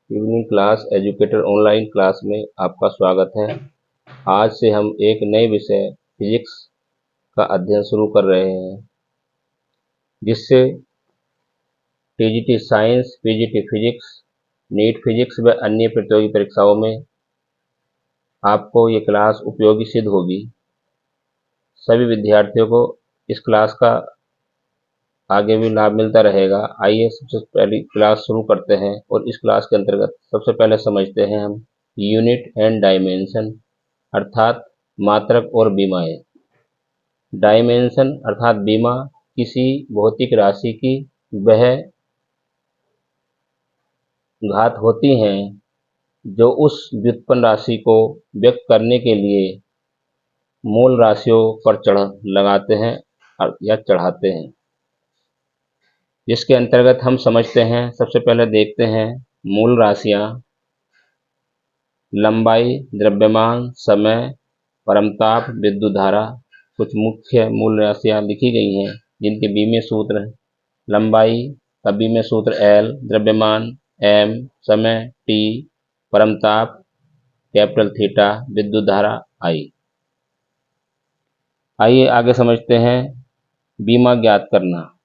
Evening class educator online class में आपका स्वागत है। आज से हम एक नए विषय फिजिक्स का अध्ययन शुरू कर रहे हैं, जिससे TGT science, PGT physics, NEET physics व अन्य प्रतियोगी परीक्षाओं में आपको ये क्लास उपयोगी सिद्ध होगी। सभी विद्यार्थियों को इस क्लास का आगे भी लाभ मिलता रहेगा। आइए सबसे पहली क्लास शुरू करते हैं और इस क्लास के अंतर्गत सबसे पहले समझते हैं हम यूनिट एंड डायमेंशन अर्थात मात्रक और बीमाएं। डायमेंशन अर्थात बीमा किसी भौतिक राशि की वह घात होती हैं जो उस व्युत्पन्न राशि को व्यक्त करने के लिए मूल राशियों पर लगाते हैं या चढ़ाते हैं। जिसके अंतर्गत हम समझते हैं, सबसे पहले देखते हैं मूल राशियां। लंबाई, द्रव्यमान, समय, परमताप, विद्युत धारा कुछ मुख्य मूल राशियां लिखी गई हैं, जिनके बीमीय सूत्र हैं। लंबाई का बीमीय सूत्र L, द्रव्यमान M, समय T, परमताप कैपिटल थीटा, विद्युत धारा I। आइए आगे समझते हैं बीमा ज्ञात करना।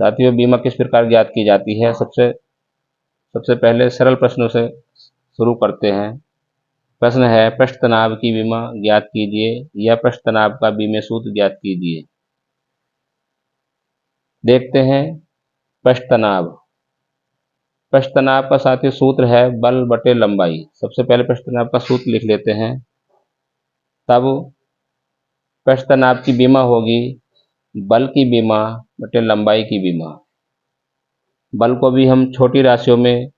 साथियों, बीमा किस प्रकार ज्ञात की जाती है? सबसे पहले सरल प्रश्नों से शुरू करते हैं। प्रश्न है, पृष्ठ तनाव की बीमा ज्ञात कीजिए या पृष्ठ तनाव का बीमीय सूत्र ज्ञात कीजिए। देखते हैं पृष्ठ तनाव। पृष्ठ तनाव का साथियों सूत्र है बल बटे लंबाई। सबसे पहले पृष्ठ तनाव का सूत्र लिख लेते हैं, तब पृष्ठ तनाव की बीमा होगी बल की बीमा बटे लंबाई की बीमा। बल को भी हम छोटी राशियों में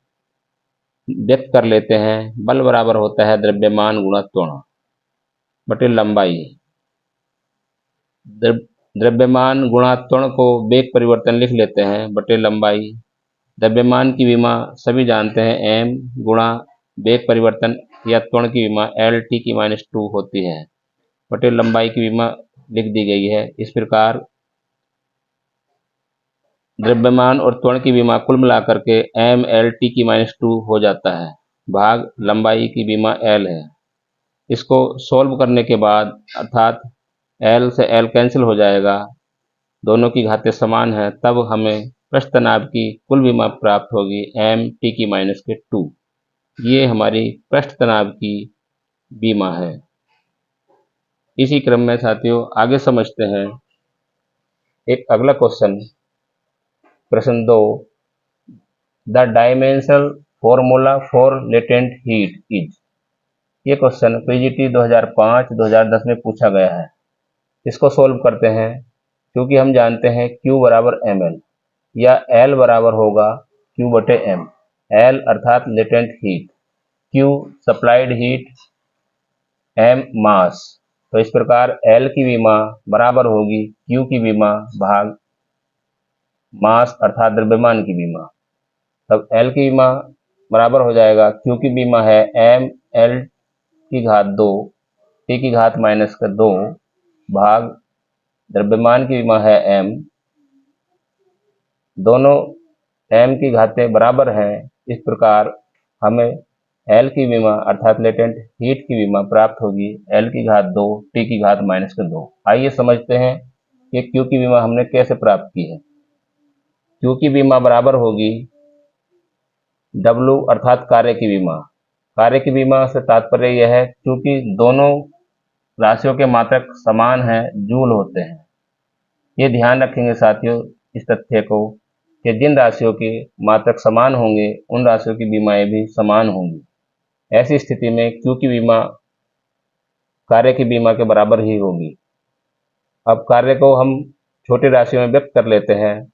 व्यक्त कर लेते हैं। बल बराबर होता है द्रव्यमान गुणा त्वरण बटे लंबाई। द्रव्यमान गुणा त्वरण को वेग परिवर्तन लिख लेते हैं बटे लंबाई। द्रव्यमान की बीमा सभी जानते हैं m गुणा वेग परिवर्तन या त्वरण की बीमा L(t)-2 होती है बटे लंबाई की बीमा लिख दी गई है। इस प्रकार द्रव्यमान और त्वरण की बीमा कुल मिलाकर के m L(t)-2 हो जाता है भाग लंबाई की बीमा L है। इसको सॉल्व करने के बाद अर्थात L से L कैंसिल हो जाएगा, दोनों की घातें समान है, तब हमें पृष्ठ तनाव की कुल बीमा प्राप्त होगी m(t)-2। ये हमारी पृष्ठ तनाव की बीमा है। इसी क्रम में साथियों आगे समझते हैं एक अगला क्वेश्चन। प्रश्न 2, the dimensional formula for latent heat is. ये क्वेश्चन पीजीटी 2005-2010 में पूछा गया है। इसको सोल्व करते हैं। क्योंकि हम जानते हैं Q बराबर ml या L बराबर होगा Q बटे M। L अर्थात latent heat, Q supplied heat, M मास। तो इस प्रकार L की बीमा बराबर होगी Q की बीमा भाग मास अर्थात द्रव्यमान की बीमा। तब L की बीमा बराबर हो जाएगा, Q की बीमा है mL(2) T⁻2 भाग द्रव्यमान की बीमा है M। दोनों M की घातें बराबर हैं। इस प्रकार हमें L की बीमा अर्थात लेटेंट हीट की बीमा प्राप्त होगी L(2) T⁻2। आइए समझते हैं कि Q की बीमा हमने कैसे प्राप्त की है। Q की बीमा बराबर होगी W अर्थात कार्य की बीमा। कार्य की बीमा से तात्पर्य यह है क्योंकि दोनों राशियों के मात्रक समान हैं, जूल होते हैं। ये ध्यान रखेंगे साथियों इस तथ्य को कि जिन राशियों के मात्रक समान होंगे उन राशियों की बीमाएं भी समान होंगी। ऐसी स्थिति में Q की बीमा कार्य की बीमा के बराबर ही होगी। अब कार्य को हम छोटी राशियों में व्यक्त कर लेते हैं।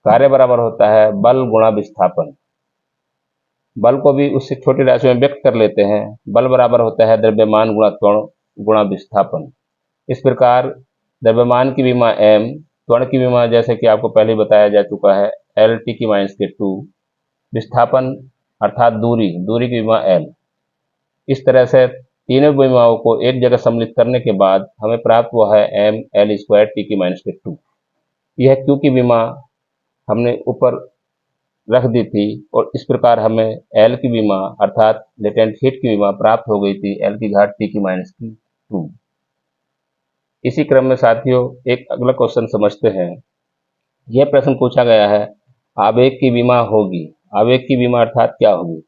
कार्य बराबर होता है बल गुणा विस्थापन। बल को भी उससे छोटी राशि में व्यक्त कर लेते हैं। बल बराबर होता है द्रव्यमान गुणा त्वरण गुणा विस्थापन। इस प्रकार द्रव्यमान की बीमा m, त्वरण की बीमा जैसे कि आपको पहले बताया जा चुका है L(t)-2, विस्थापन अर्थात दूरी की बीमा L। इस तरह से तीनों बीमाओं को एक जगह सम्मिलित करने के बाद हमें प्राप्त हुआ है m L² T⁻²। यह Q की बीमा हमने ऊपर रख दी थी और इस प्रकार हमें एल की विमा अर्थात लेटेंट हीट की विमा प्राप्त हो गई थी एल की घात टी की माइनस की 2। इसी क्रम में साथियों एक अगला क्वेश्चन समझते हैं। यह प्रश्न पूछा गया है, आवेग की विमा होगी। आवेग की विमा अर्थात क्या होगी?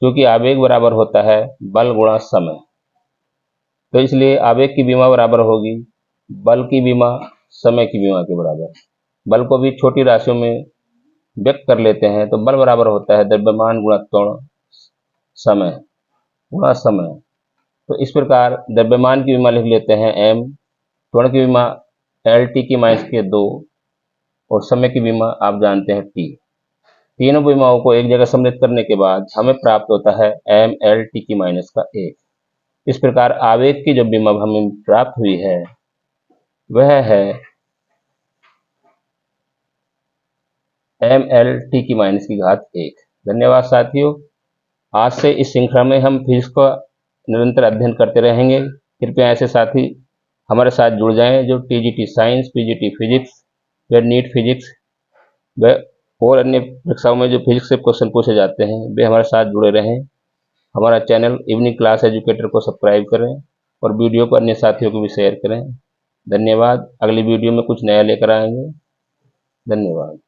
क्योंकि आवेग बराबर होता है बल गुणा समय, तो इसलिए आवेग की विमा बराबर होगी बल की विमा समय की विमा के बराबर। बल को भी छोटी राशियों में व्यक्त कर लेते हैं तो बल बराबर होता है द्रव्यमान गुणा त्वरण समय गुणा समय। तो इस प्रकार द्रव्यमान की विमा लिख लेते हैं एम, त्वरण की विमा एल टी की माइनस के 2 और समय की विमा आप जानते हैं टी। तीनों विमाओं को एक जगह सम्मिलित करने के बाद हमें प्राप्त होता है एम एल टी की माइनस का 1। इस प्रकार आवेग की जो विमा हमें प्राप्त हुई है वह है एम एल टी की माइनस की घात 1। धन्यवाद साथियों। आज से इस श्रृंखला में हम फिजिक्स का निरंतर अध्ययन करते रहेंगे। कृपया ऐसे साथी हमारे साथ जुड़ जाएं जो टीजीटी साइंस, पीजीटी फिजिक्स व नीट फिजिक्स व और अन्य परीक्षाओं में जो फिजिक्स से क्वेश्चन पूछे जाते हैं वे हमारे साथ जुड़े रहें। हमारा चैनल इवनिंग क्लास एजुकेटर को सब्सक्राइब करें और वीडियो को अन्य साथियों को भी शेयर करें। धन्यवाद। अगली वीडियो में कुछ नया लेकर आएंगे। धन्यवाद।